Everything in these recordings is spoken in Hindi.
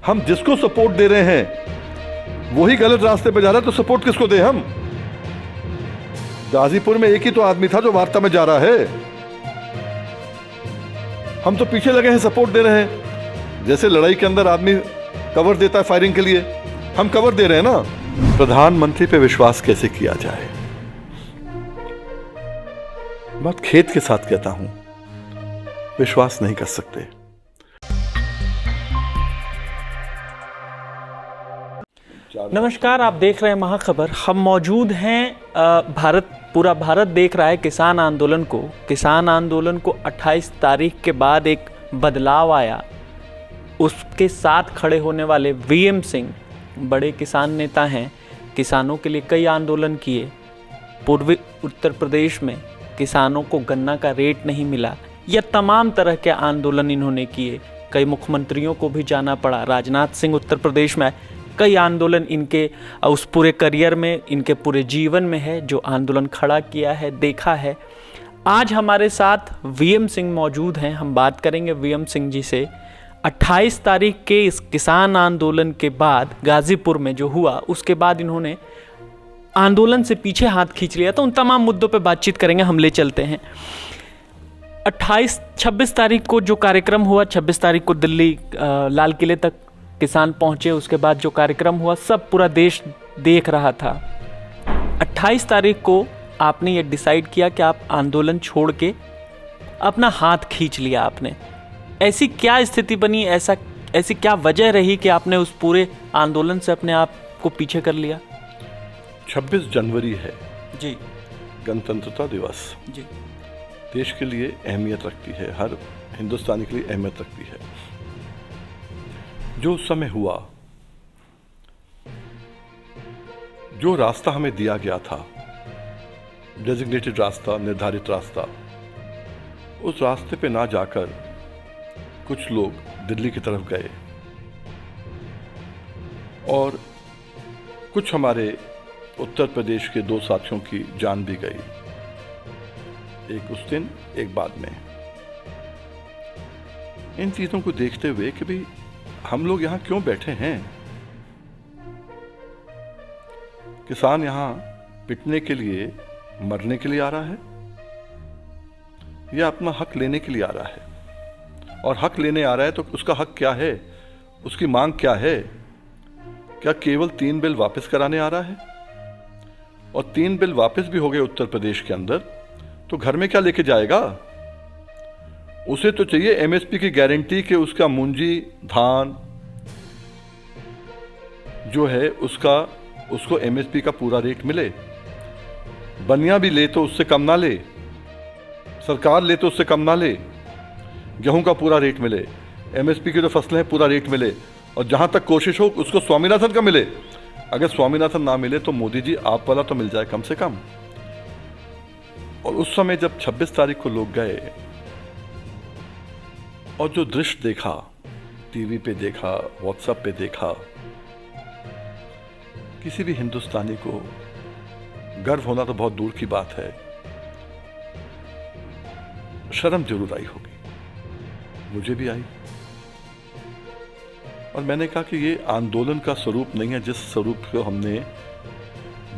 हम जिसको सपोर्ट दे रहे हैं वही गलत रास्ते पे जा रहा है, तो सपोर्ट किसको दें हम? गाजीपुर में एक ही तो आदमी था जो वार्ता में जा रहा है। हम तो पीछे लगे हैं, सपोर्ट दे रहे हैं। जैसे लड़ाई के अंदर आदमी कवर देता है फायरिंग के लिए, हम कवर दे रहे हैं ना। प्रधानमंत्री पे विश्वास कैसे किया जाए? बात खेद के साथ कहता हूं, विश्वास नहीं कर सकते। नमस्कार, आप देख रहे हैं महाखबर। हम मौजूद हैं पूरा भारत देख रहा है किसान आंदोलन को। किसान आंदोलन को 28 तारीख के बाद एक बदलाव आया। उसके साथ खड़े होने वाले वीएम सिंह बड़े किसान नेता हैं। किसानों के लिए कई आंदोलन किए। पूर्वी उत्तर प्रदेश में किसानों को गन्ना का रेट नहीं मिला, यह तमाम तरह के आंदोलन इन्होंने किए। कई मुख्यमंत्रियों को भी जाना पड़ा। राजनाथ सिंह उत्तर प्रदेश में कई आंदोलन इनके उस पूरे करियर में, इनके पूरे जीवन में है, जो आंदोलन खड़ा किया है, देखा है। आज हमारे साथ वीएम सिंह मौजूद हैं। हम बात करेंगे वीएम सिंह जी से। 28 तारीख के इस किसान आंदोलन के बाद गाजीपुर में जो हुआ, उसके बाद इन्होंने आंदोलन से पीछे हाथ खींच लिया। तो उन तमाम मुद्दों पे बातचीत करेंगे। हम ले चलते हैं 26 तारीख को जो कार्यक्रम हुआ। 26 तारीख को दिल्ली लाल किले तक किसान पहुंचे। उसके बाद जो कार्यक्रम हुआ सब पूरा देश देख रहा था। 28 तारीख को आपने ये डिसाइड किया कि आप आंदोलन छोड़ के अपना हाथ खींच लिया आपने। ऐसी क्या स्थिति बनी, ऐसी क्या वजह रही कि आपने उस पूरे आंदोलन से अपने आप को पीछे कर लिया? 26 जनवरी है जी, गणतंत्रता दिवस जी। देश के लिए अहमियत रखती है, हर हिंदुस्तानी के लिए अहमियत रखती है। जो उस समय हुआ, जो रास्ता हमें दिया गया था, डेजिग्नेटेड रास्ता, निर्धारित रास्ता, उस रास्ते पे ना जाकर कुछ लोग दिल्ली की तरफ गए और कुछ हमारे उत्तर प्रदेश के 2 साथियों की जान भी गई, एक उस दिन, एक बाद में। इन चीज़ों को देखते हुए कि भाई हम लोग यहाँ क्यों बैठे हैं? किसान यहाँ पिटने के लिए, मरने के लिए आ रहा है या अपना हक लेने के लिए आ रहा है? और हक लेने आ रहा है तो उसका हक क्या है, उसकी मांग क्या है? क्या केवल 3 बिल वापस कराने आ रहा है? और 3 बिल वापस भी हो गए उत्तर प्रदेश के अंदर, तो घर में क्या लेके जाएगा? उसे तो चाहिए एमएसपी की गारंटी कि उसका मूंजी धान जो है उसको एमएसपी का पूरा रेट मिले। बनिया भी ले तो उससे कम ना ले, सरकार ले तो उससे कम ना ले। गेहूं का पूरा रेट मिले, एमएसपी की जो फसलें हैं पूरा रेट मिले, और जहां तक कोशिश हो उसको स्वामीनाथन का मिले। अगर स्वामीनाथन ना मिले तो मोदी जी आप वाला तो मिल जाए कम से कम। और उस समय जब 26 तारीख को लोग गए और जो दृश्य देखा, टीवी पे देखा, व्हाट्सएप पे देखा, किसी भी हिंदुस्तानी को गर्व होना तो बहुत दूर की बात है, शर्म जरूर आई होगी। मुझे भी आई। और मैंने कहा कि ये आंदोलन का स्वरूप नहीं है जिस स्वरूप को हमने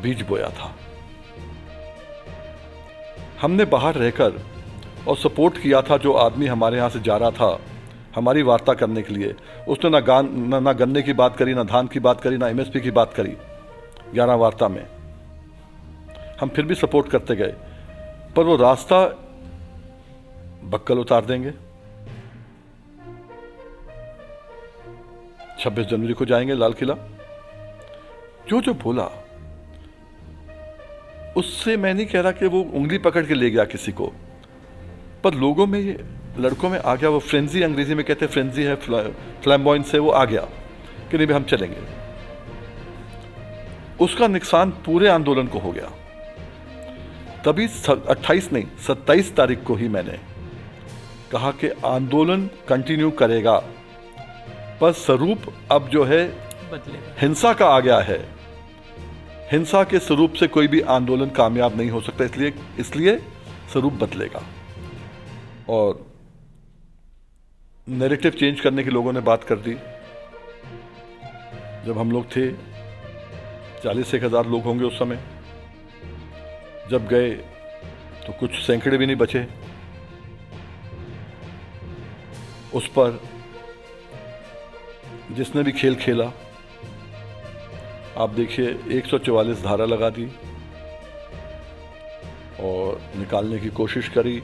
बीज बोया था। हमने बाहर रहकर और सपोर्ट किया था जो आदमी हमारे यहाँ से जा रहा था हमारी वार्ता करने के लिए। उसने ना गन्ने की बात करी, ना धान की बात करी, ना एमएसपी की बात करी 11 वार्ता में। हम फिर भी सपोर्ट करते गए, पर वो रास्ता बक्कल उतार देंगे। 26 जनवरी को जाएंगे लाल किला। जो बोला उससे मैं नहीं कह रहा कि वो उंगली पकड़ के ले गया किसी को, पर लोगों में, ये लड़कों में आ गया वो फ्रेंजी, अंग्रेजी में कहते हैं फ्रेंजी है, फ्लैम्बॉयंस से वो आ गया कि नहीं भाई हम चलेंगे। उसका नुकसान पूरे आंदोलन को हो गया। तभी 27 तारीख को ही मैंने कहा कि आंदोलन कंटिन्यू करेगा, पर स्वरूप अब जो है हिंसा का आ गया है। हिंसा के स्वरूप से कोई भी आंदोलन कामयाब नहीं हो सकता, इसलिए स्वरूप बदलेगा। और नैरेटिव चेंज करने की लोगों ने बात कर दी। जब हम लोग थे 40,000 लोग होंगे उस समय, जब गए तो कुछ सैकड़े भी नहीं बचे। उस पर जिसने भी खेल खेला, आप देखिए 144 धारा लगा दी और निकालने की कोशिश करी।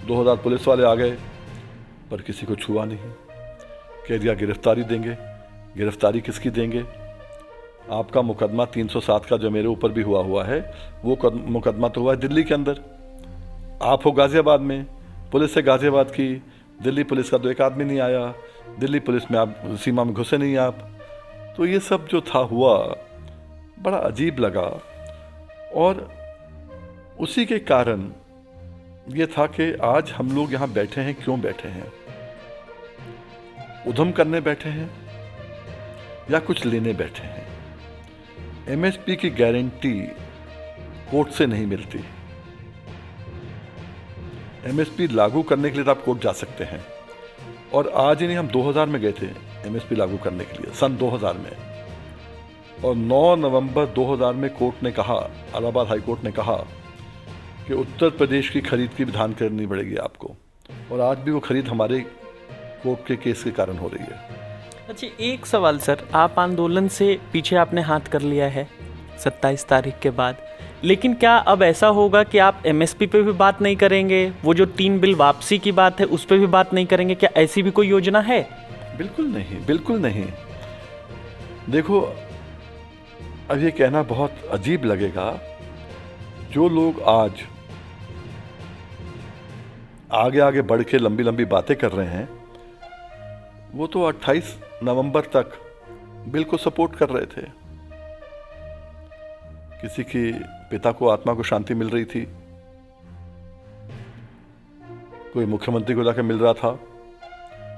2000 पुलिस वाले आ गए पर किसी को छुआ नहीं। कह दिया गिरफ्तारी देंगे। गिरफ्तारी किसकी देंगे? आपका मुकदमा 307 का जो मेरे ऊपर भी हुआ है, वो मुकदमा तो हुआ है दिल्ली के अंदर। आप हो गाजियाबाद में, पुलिस से गाजियाबाद की, दिल्ली पुलिस का तो एक आदमी नहीं आया, दिल्ली पुलिस में आप सीमा में घुसे नहीं आप। तो ये सब जो था हुआ, बड़ा अजीब लगा। और उसी के कारण ये था कि आज हम लोग यहाँ बैठे हैं। क्यों बैठे हैं? उधम करने बैठे हैं या कुछ लेने बैठे हैं? एमएसपी की गारंटी कोर्ट से नहीं मिलती। एमएसपी लागू करने के लिए तो आप कोर्ट जा सकते हैं, और आज ही नहीं, हम 2000 में गए थे एमएसपी लागू करने के लिए, सन 2000 में। और 9 नवंबर 2000 में कोर्ट ने कहा, इलाहाबाद हाई कोर्ट ने कहा कि उत्तर प्रदेश की खरीद की विधान करनी पड़ेगी आपको। और आज भी वो खरीद हमारे कोर्ट के केस के कारण हो रही है। अच्छा, एक सवाल सर, आप आंदोलन से पीछे आपने हाथ कर लिया है 27 तारीख के बाद, लेकिन क्या अब ऐसा होगा कि आप एमएसपी पे भी बात नहीं करेंगे? वो जो 3 बिल वापसी की बात है उस पे भी बात नहीं करेंगे? क्या ऐसी भी कोई योजना है? बिल्कुल नहीं, बिल्कुल नहीं। देखो, अब ये कहना बहुत अजीब लगेगा, जो लोग आज आगे आगे बढ़ के लंबी लंबी बातें कर रहे हैं, वो तो 28 नवंबर तक बिल को सपोर्ट कर रहे थे। किसी की पिता को, आत्मा को शांति मिल रही थी, कोई मुख्यमंत्री को जाकर मिल रहा था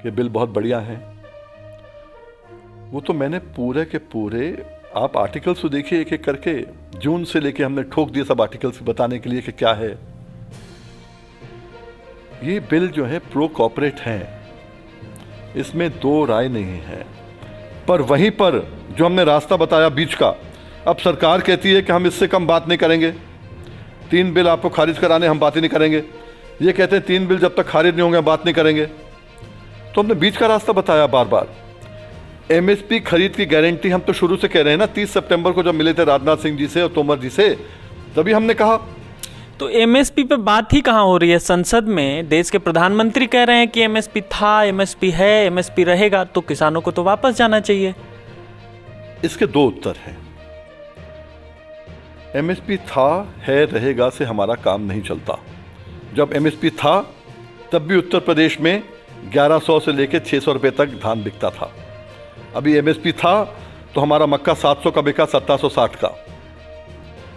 कि बिल बहुत बढ़िया है। वो तो मैंने पूरे के पूरे, आप आर्टिकल्स तो देखिए एक एक करके, जून से लेके हमने ठोक दिए सब आर्टिकल्स बताने के लिए कि क्या है। ये बिल जो है प्रो कॉर्पोरेट हैं, इसमें दो राय नहीं है। पर वहीं पर जो हमने रास्ता बताया बीच का, अब सरकार कहती है कि हम इससे कम बात नहीं करेंगे, 3 बिल आपको खारिज कराने हम बात ही नहीं करेंगे। ये कहते हैं 3 बिल जब तक खारिज नहीं होंगे बात नहीं करेंगे। तो हमने बीच का रास्ता बताया बार बार। एमएसपी खरीद की गारंटी हम तो शुरू से कह रहे हैं ना, 30 सितंबर को जब मिले थे राजनाथ सिंह जी से और तोमर जी से, तभी हमने कहा। तो एमएसपी पे बात ही कहाँ हो रही है? संसद में देश के प्रधानमंत्री कह रहे हैं कि एमएसपी था, एमएसपी है, एमएसपी रहेगा, तो किसानों को तो वापस जाना चाहिए। इसके 2 उत्तर हैं। एमएसपी था, है, रहेगा से हमारा काम नहीं चलता। जब एमएसपी था तब भी उत्तर प्रदेश में 1100 से लेकर 600 रुपए तक धान बिकता था। अभी एमएसपी था तो हमारा मक्का 700 का बिका, 1760 का।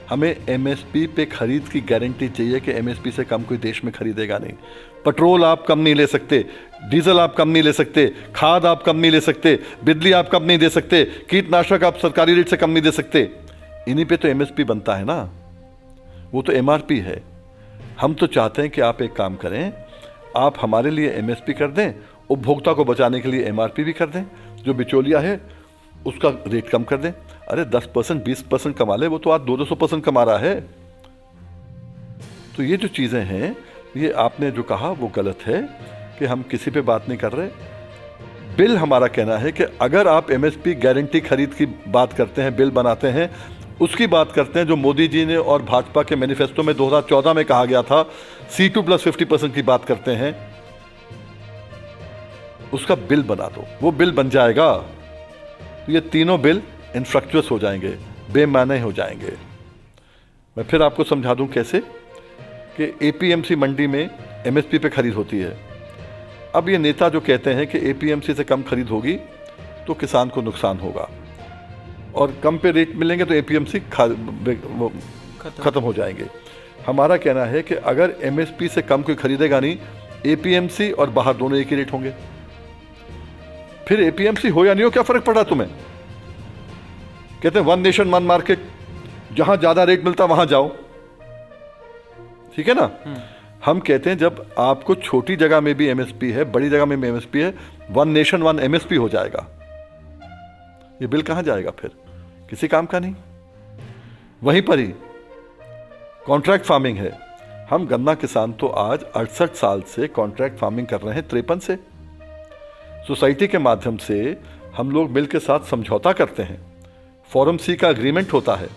हमें एमएसपी पे खरीद की गारंटी चाहिए कि एमएसपी से कम कोई देश में खरीदेगा नहीं। पेट्रोल आप कम नहीं ले सकते, डीजल आप कम नहीं ले सकते, खाद आप कम नहीं ले सकते, बिजली आप कम नहीं दे सकते, कीटनाशक आप सरकारी रेट से कम नहीं दे सकते। इन्हीं पे तो एमएसपी बनता है ना, वो तो एमआरपी है। हम तो चाहते हैं कि आप एक काम करें, आप हमारे लिए एमएसपी कर दें, उपभोक्ता को बचाने के लिए एमआरपी भी कर दें, जो बिचौलिया है उसका रेट कम कर दें। अरे 10% 20% कमा ले, वो तो आज 200% कमा रहा है। तो ये जो चीज़ें हैं, ये आपने जो कहा वो गलत है कि हम किसी पे बात नहीं कर रहे। बिल हमारा कहना है कि अगर आप एमएसपी गारंटी खरीद की बात करते हैं, बिल बनाते हैं, उसकी बात करते हैं जो मोदी जी ने और भाजपा के मैनिफेस्टो में 2014 में कहा गया था, C2+50% की बात करते हैं, उसका बिल बना दो, वो बिल बन जाएगा। तो ये तीनों बिल इनफ्रक्चुअस हो जाएंगे, बेमाने हो जाएंगे। मैं फिर आपको समझा दूं कैसे, कि एपीएमसी मंडी में एमएसपी पे खरीद होती है। अब ये नेता जो कहते हैं कि एपीएमसी से कम खरीद होगी तो किसान को नुकसान होगा और कम पे रेट मिलेंगे तो एपीएमसी खत्म हो जाएंगे। हमारा कहना है कि अगर एमएसपी से कम कोई खरीदेगा नहीं, एपीएमसी और बाहर दोनों एक ही रेट होंगे। फिर एपीएमसी हो या नहीं हो, क्या फर्क पड़ा तुम्हें? कहते हैं 1 नेशन 1 मार्केट, जहां ज्यादा रेट मिलता वहां जाओ, ठीक है ना। हम कहते हैं जब आपको छोटी जगह में भी एमएसपी है, बड़ी जगह में भी एमएसपी है, 1 नेशन 1 एमएसपी हो जाएगा। ये बिल कहाँ जाएगा फिर? किसी काम का नहीं। वहीं पर ही कॉन्ट्रैक्ट फार्मिंग है। हम गन्ना किसान तो आज 68 साल से कॉन्ट्रैक्ट फार्मिंग कर रहे हैं, 53 से। सोसाइटी के माध्यम से हम लोग मिल के साथ समझौता करते हैं, फॉरम सी का एग्रीमेंट होता है,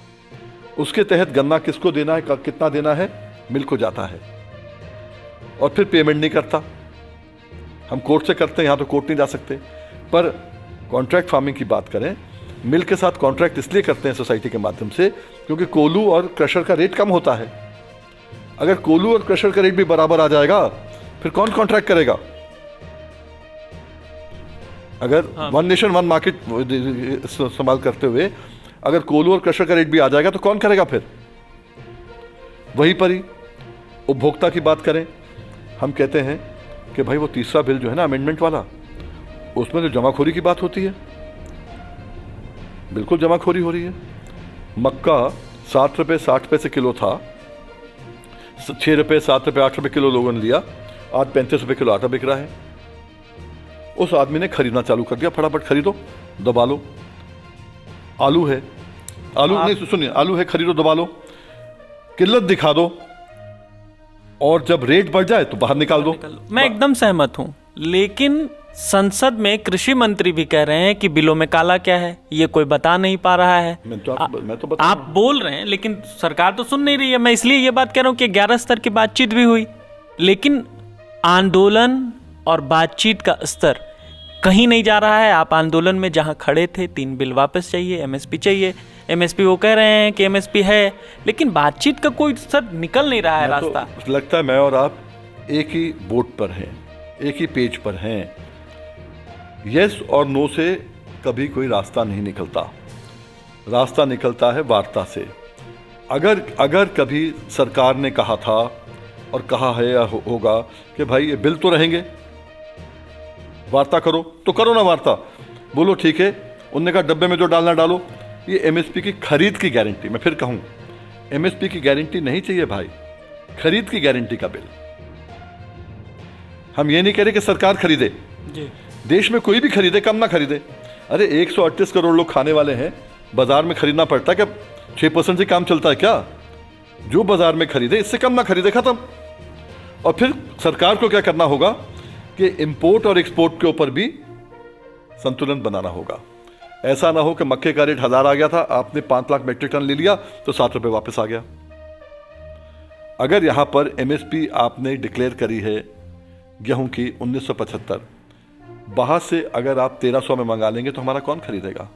उसके तहत गन्ना किसको देना है, कितना देना है, मिल को जाता है और फिर पेमेंट नहीं करता। हम कोर्ट से करते हैं, यहाँ तो कोर्ट नहीं जा सकते। पर कॉन्ट्रैक्ट फार्मिंग की बात करें, मिल के साथ कॉन्ट्रैक्ट इसलिए करते हैं सोसाइटी के माध्यम से क्योंकि कोल्हू और क्रशर का रेट कम होता है। अगर कोल्हू और क्रशर का रेट भी बराबर आ जाएगा फिर कौन कॉन्ट्रैक्ट करेगा? अगर वन नेशन वन मार्केट इस्तेमाल करते हुए अगर कोल्हू और क्रशर का रेट भी आ जाएगा तो कौन करेगा फिर? वहीं पर ही उपभोक्ता की बात करें, हम कहते हैं कि भाई वो तीसरा बिल जो है ना अमेंडमेंट वाला, उसमें तो जमाखोरी की बात होती है, बिल्कुल जमाखोरी हो रही है। मक्का 7 रुपये 60 पैसे किलो था, 6 रुपये 7 रुपये 8 रुपये किलो लोगों ने लिया, आज 35 रुपये किलो आटा बिक रहा है। उस आदमी ने खरीदना चालू कर दिया, फटाफट खरीदो दबा लो। आलू है, आलू नहीं सुनिए, आलू है खरीदो दबा लो, किल्लत दिखा दो और जब रेट बढ़ जाए तो बाहर निकाल दो। मैं एकदम सहमत हूं, लेकिन संसद में कृषि मंत्री भी कह रहे हैं कि बिलों में काला क्या है ये कोई बता नहीं पा रहा है। मैं तो बता आप बोल रहे हैं लेकिन सरकार तो सुन नहीं रही है। मैं इसलिए ये बात कह रहा हूं कि 11 स्तर की बातचीत भी हुई, लेकिन आंदोलन और बातचीत का स्तर कहीं नहीं जा रहा है। आप आंदोलन में जहां खड़े थे 3 बिल वापस चाहिए, एमएसपी चाहिए, एमएसपी वो कह रहे हैं कि एमएसपी है, लेकिन बातचीत का कोई स्तर निकल नहीं रहा है रास्ता। तो लगता है मैं और आप एक ही बोट पर हैं, एक ही पेज पर हैं। यस और नो से कभी कोई रास्ता नहीं निकलता, रास्ता निकलता है वार्ता से। अगर कभी सरकार ने कहा था और कहा है या होगा कि भाई ये बिल तो रहेंगे, वार्ता करो तो करो ना वार्ता, बोलो ठीक है, उनने कहा डब्बे में जो डालना डालो। ये एमएसपी की खरीद की गारंटी, मैं फिर कहूं एमएसपी की गारंटी नहीं चाहिए भाई, खरीद की गारंटी का बिल। हम ये नहीं कह रहे कि सरकार खरीदे जी, देश में कोई भी खरीदे, कम ना खरीदे। अरे 138 करोड़ लोग खाने वाले हैं, बाजार में खरीदना पड़ता है क्या? 6% से काम चलता है क्या? जो बाजार में खरीदे इससे कम ना खरीदे, खत्म। और फिर सरकार को क्या करना होगा कि इंपोर्ट और एक्सपोर्ट के ऊपर भी संतुलन बनाना होगा। ऐसा ना हो कि मक्के का रेट 1000 आ गया था, आपने 5 लाख मीट्रिक टन ले लिया तो 7 रुपये वापस आ गया। अगर यहां पर एमएसपी आपने डिक्लेयर करी है गेहूं की 1975, बाहर से अगर आप 1300 में मंगा लेंगे तो हमारा कौन खरीदेगा?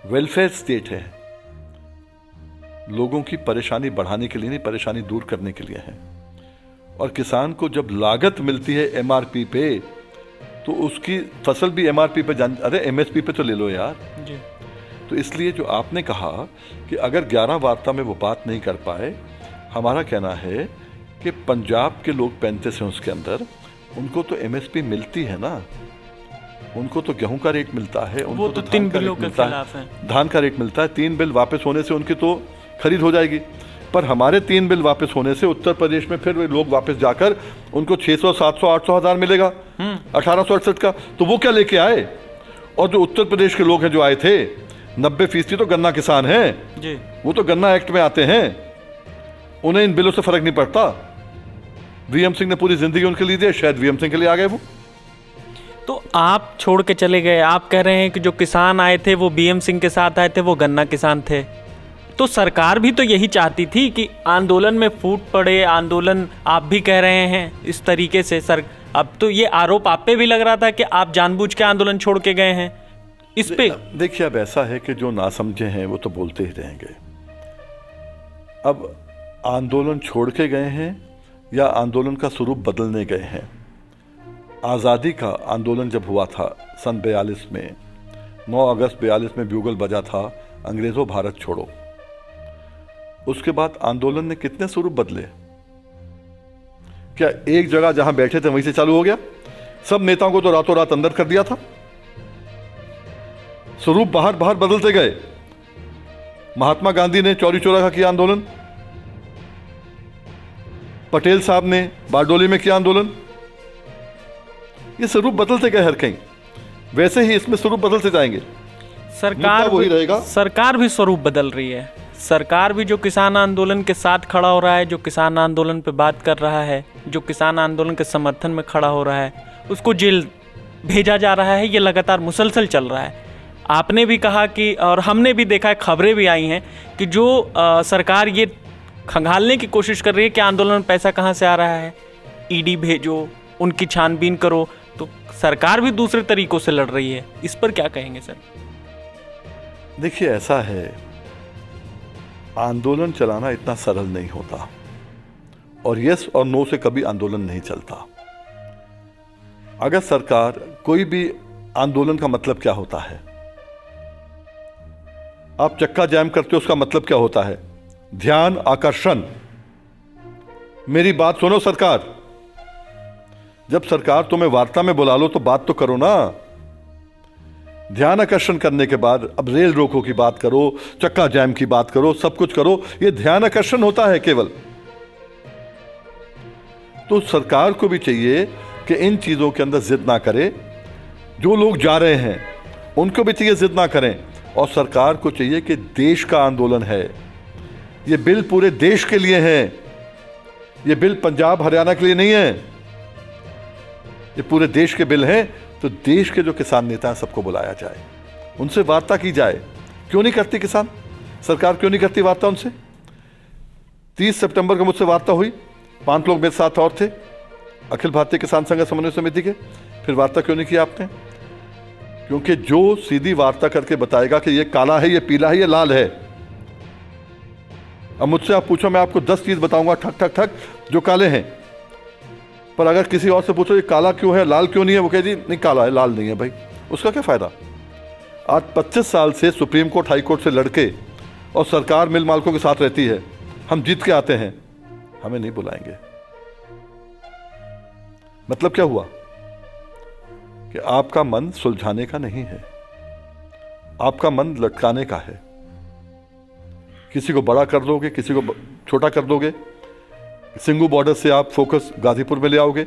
वेलफेयर स्टेट है, लोगों की परेशानी बढ़ाने के लिए नहीं, परेशानी दूर करने के लिए है। और किसान को जब लागत मिलती है एमआरपी पे तो उसकी फसल भी एमआरपी पे अरे एमएसपी पे तो ले लो यार जी। तो इसलिए जो आपने कहा कि अगर 11 वार्ता में वो बात नहीं कर पाए, हमारा कहना है कि पंजाब के लोग 35 हैं उसके अंदर, उनको तो एमएसपी मिलती है ना, उनको तो गेहूं का रेट मिलता है, उनको वो तो 3 बिलों के खिलाफ है, धान का रेट मिलता है। 3 बिल वापस होने से उनकी तो खरीद हो जाएगी। पर हमारे 3 बिल वापस होने से उत्तर प्रदेश में फिर वे लोग वापस जाकर उनको 600, 700, 800 हजार मिलेगा 1868 का, तो वो क्या लेके आए? और जो उत्तर प्रदेश के लोग हैं जो आए थे 90% तो गन्ना किसान हैं जी, वो तो गन्ना एक्ट में आते हैं, उन्हें इन बिलों से फर्क नहीं पड़ता। वीएम सिंह ने पूरी जिंदगी उनके लिए दी, शायद वीएम सिंह के लिए आ गए वो। तो आप छोड़ के चले गए, आप कह रहे हैं कि जो किसान आए थे वो बीएम सिंह के साथ आए थे, वो गन्ना किसान थे। तो सरकार भी तो यही चाहती थी कि आंदोलन में फूट पड़े, आंदोलन आप भी कह रहे हैं इस तरीके से सर। अब तो ये आरोप आप पे भी लग रहा था कि आप जानबूझ के आंदोलन छोड़ के गए हैं इस पे। देखिए अब ऐसा है कि जो ना समझे हैं वो तो बोलते ही रहेंगे। अब आंदोलन छोड़ के गए हैं या आंदोलन का स्वरूप बदलने गए हैं? आज़ादी का आंदोलन जब हुआ था सन 42 में, 9 अगस्त 42 में ब्यूगल बजा था, अंग्रेज़ों भारत छोड़ो। उसके बाद आंदोलन ने कितने स्वरूप बदले? क्या एक जगह जहां बैठे थे वहीं से चालू हो गया? सब नेताओं को तो रातों रात अंदर कर दिया था। स्वरूप बाहर बाहर बदलते गए। महात्मा गांधी ने चौरी चौरा का किया आंदोलन, पटेल साहब ने बारडोली में किया आंदोलन। ये स्वरूप बदलते गए हर कहीं, वैसे ही इसमें स्वरूप बदलते जाएंगे। सरकार वही रहेगा। सरकार भी स्वरूप बदल रही है। सरकार भी जो किसान आंदोलन के साथ खड़ा हो रहा है, जो किसान आंदोलन पे बात कर रहा है, जो किसान आंदोलन के समर्थन में खड़ा हो रहा है, उसको जेल भेजा जा रहा है। ये लगातार मुसलसल चल रहा है। आपने भी कहा कि, और हमने भी देखा है, खबरें भी आई हैं कि जो सरकार ये खंगालने की कोशिश कर रही है कि आंदोलन में पैसा कहाँ से आ रहा है, ईडी भेजो, उनकी छानबीन करो, तो सरकार भी दूसरे तरीकों से लड़ रही है। इस पर क्या कहेंगे सर? देखिए, ऐसा है, आंदोलन चलाना इतना सरल नहीं होता, और यस और नो से कभी आंदोलन नहीं चलता। अगर सरकार, कोई भी आंदोलन का मतलब क्या होता है? आप चक्का जाम करते हो, उसका मतलब क्या होता है? ध्यान आकर्षण। मेरी बात सुनो सरकार, जब सरकार तुम्हें वार्ता में बुला लो तो बात तो करो ना। ध्यान आकर्षण करने के बाद अब रेल रोको की बात करो, चक्का जाम की बात करो, सब कुछ करो, यह ध्यान आकर्षण होता है केवल। तो सरकार को भी चाहिए कि इन चीजों के अंदर जिद ना करे। जो लोग जा रहे हैं उनको भी चाहिए जिद ना करें, और सरकार को चाहिए कि देश का आंदोलन है, ये बिल पूरे देश के लिए है, ये बिल पंजाब हरियाणा के लिए नहीं है, ये पूरे देश के बिल हैं। तो देश के जो किसान नेता हैं सबको बुलाया जाए, उनसे वार्ता की जाए। क्यों नहीं करती किसान सरकार, क्यों नहीं करती वार्ता उनसे? 30 सितंबर को मुझसे वार्ता हुई, 5 लोग मेरे साथ और थे, अखिल भारतीय किसान संघ समन्वय समिति के। फिर वार्ता क्यों नहीं की आपने? क्योंकि जो सीधी वार्ता करके बताएगा कि ये काला है, ये पीला है, ये लाल है। अब मुझसे आप पूछो, मैं आपको 10 चीज बताऊंगा ठक ठक ठक जो काले हैं, पर अगर किसी और से पूछो ये काला क्यों है, लाल क्यों नहीं है, वो कह दी नहीं काला है, लाल नहीं है। भाई उसका क्या फायदा? आज 25 साल से सुप्रीम कोर्ट, हाई कोर्ट से लड़के और सरकार मिल मालकों के साथ रहती है, हम जीत के आते हैं, हमें नहीं बुलाएंगे। मतलब क्या हुआ कि आपका मन सुलझाने का नहीं है, आपका मन लटकाने का है। किसी को बड़ा कर दोगे, किसी को छोटा कर दोगे। सिंगू बॉर्डर से आप फोकस गाजीपुर में ले आओगे,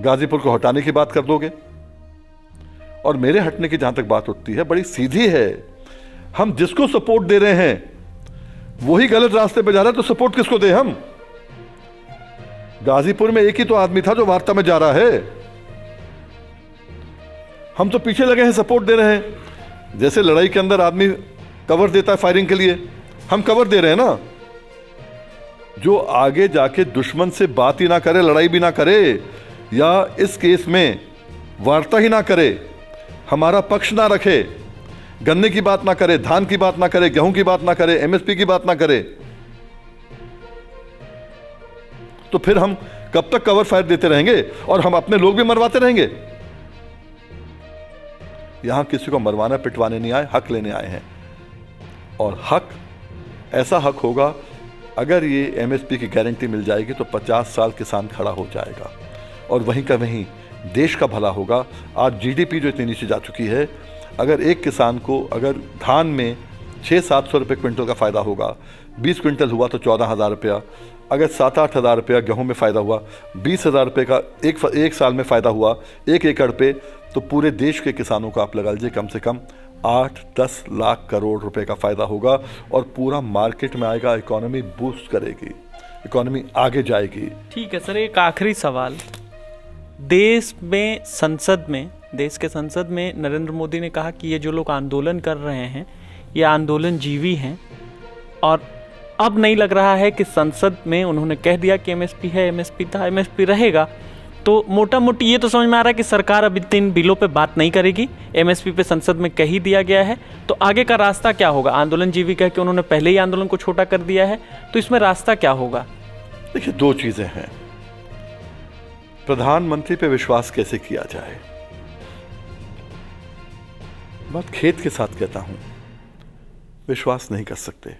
गाजीपुर को हटाने की बात कर दोगे। और मेरे हटने की जहां तक बात उठती है, बड़ी सीधी है। हम जिसको सपोर्ट दे रहे हैं वही गलत रास्ते पे जा रहा है, तो सपोर्ट किसको दे हम? गाजीपुर में एक ही तो आदमी था जो वार्ता में जा रहा है, हम तो पीछे लगे हैं, सपोर्ट दे रहे हैं। जैसे लड़ाई के अंदर आदमी कवर देता है फायरिंग के लिए, हम कवर दे रहे हैं ना। जो आगे जाके दुश्मन से बात ही ना करे, लड़ाई भी ना करे, या इस केस में वार्ता ही ना करे, हमारा पक्ष ना रखे, गन्ने की बात ना करे, धान की बात ना करे, गेहूं की बात ना करे, एमएसपी की बात ना करे, तो फिर हम कब तक कवर फायर देते रहेंगे और हम अपने लोग भी मरवाते रहेंगे? यहां किसी को मरवाना पिटवाने नहीं आए, हक लेने आए हैं। और हक ऐसा हक होगा, अगर ये एमएसपी की गारंटी मिल जाएगी तो 50 साल किसान खड़ा हो जाएगा, और वहीं का वहीं देश का भला होगा। आज जीडीपी जो इतनी नीचे जा चुकी है, अगर एक किसान को अगर धान में 600-700 रुपये क्विंटल का फ़ायदा होगा, 20 क्विंटल हुआ तो 14,000 रुपया, अगर 7-8 हज़ार रुपया गेहूँ में फ़ायदा हुआ, 20,000 रुपये का एक साल में फ़ायदा हुआ 1 एकड़ पे, तो पूरे देश के किसानों का आप लगा लीजिए कम से कम 8-10 लाख करोड़ रुपए का फ़ायदा होगा, और पूरा मार्केट में आएगा, इकोनॉमी बूस्ट करेगी, इकोनॉमी आगे जाएगी। ठीक है सर, एक आखिरी सवाल। देश में संसद में, देश के संसद में नरेंद्र मोदी ने कहा कि ये जो लोग आंदोलन कर रहे हैं ये आंदोलन जीवी हैं, और अब नहीं लग रहा है कि संसद में उन्होंने कह दिया कि एमएसपी है, एमएसपी था, एमएसपी रहेगा, तो मोटा मोटी ये तो समझ में आ रहा है कि सरकार अब इन बिलों पे बात नहीं करेगी, एमएसपी पे संसद में कह ही दिया गया है। तो आगे का रास्ता क्या होगा? आंदोलन जीवी कह के उन्होंने पहले ही आंदोलन को छोटा कर दिया है, तो इसमें रास्ता क्या होगा? देखिए, 2 चीजें हैं। प्रधानमंत्री पे विश्वास कैसे किया जाए? बात खेत के साथ कहता हूं, विश्वास नहीं कर सकते।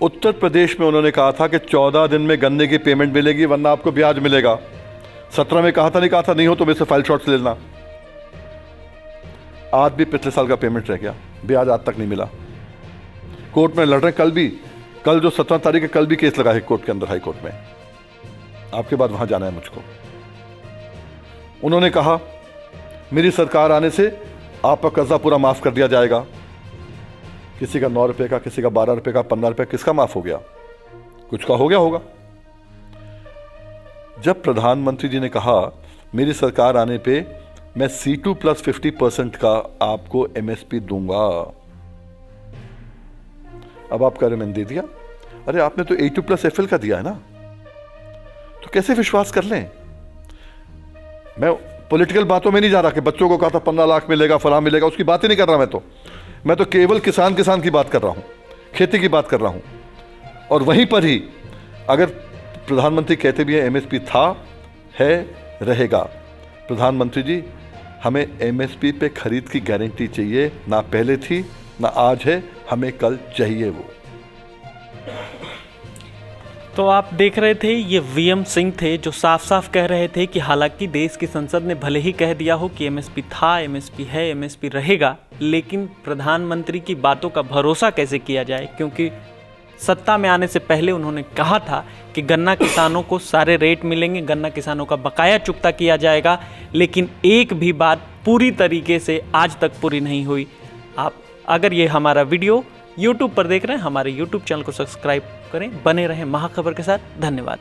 उत्तर प्रदेश में उन्होंने कहा था कि 14 दिन में गन्ने की पेमेंट मिलेगी, वरना आपको ब्याज मिलेगा। 17 में कहा था, नहीं हो तो मेरे से फाइल शॉर्ट से लेना। आज भी पिछले साल का पेमेंट रह गया, ब्याज आज तक नहीं मिला। कोर्ट में लड़ रहे, कल जो 17 तारीख है, कल भी केस लगा है कोर्ट के अंदर, हाई कोर्ट में। आपके बाद वहां जाना है मुझको। उन्होंने कहा मेरी सरकार आने से आपका कर्जा पूरा माफ़ कर दिया जाएगा। किसी का 9 रुपये का, किसी का 12 रुपये का, 15 रुपये, किसका माफ़ हो गया? कुछ का हो गया होगा। जब प्रधानमंत्री जी ने कहा मेरी सरकार आने पे मैं C2 प्लस 50% का आपको MSP दूंगा, अब आप कह रहे मैंने दे दिया। अरे आपने तो A2 प्लस FL का दिया है ना, तो कैसे विश्वास कर लें? मैं पॉलिटिकल बातों में नहीं जा रहा कि बच्चों को कहा था 15 लाख मिलेगा, फलां मिलेगा, उसकी बात ही नहीं कर रहा। मैं तो केवल किसान की बात कर रहा हूं, खेती की बात कर रहा हूं। और वहीं पर ही अगर प्रधानमंत्री कहते भी हैं MSP था, है, रहेगा। प्रधानमंत्री जी, हमें MSP पे खरीद की गारंटी चाहिए, ना पहले थी ना आज है, हमें कल चाहिए वो। तो आप देख रहे थे, ये VM सिंह थे जो साफ साफ कह रहे थे कि हालांकि देश की संसद ने भले ही कह दिया हो कि MSP था, MSP है, MSP रहेगा, लेकिन प्रधानमंत्री की बातों का भरोसा कैसे किया जाए, क्योंकि सत्ता में आने से पहले उन्होंने कहा था कि गन्ना किसानों को सारे रेट मिलेंगे, गन्ना किसानों का बकाया चुकता किया जाएगा, लेकिन एक भी बात पूरी तरीके से आज तक पूरी नहीं हुई। आप अगर ये हमारा वीडियो YouTube पर देख रहे हैं, हमारे YouTube चैनल को सब्सक्राइब करें, बने रहें महाखबर के साथ। धन्यवाद।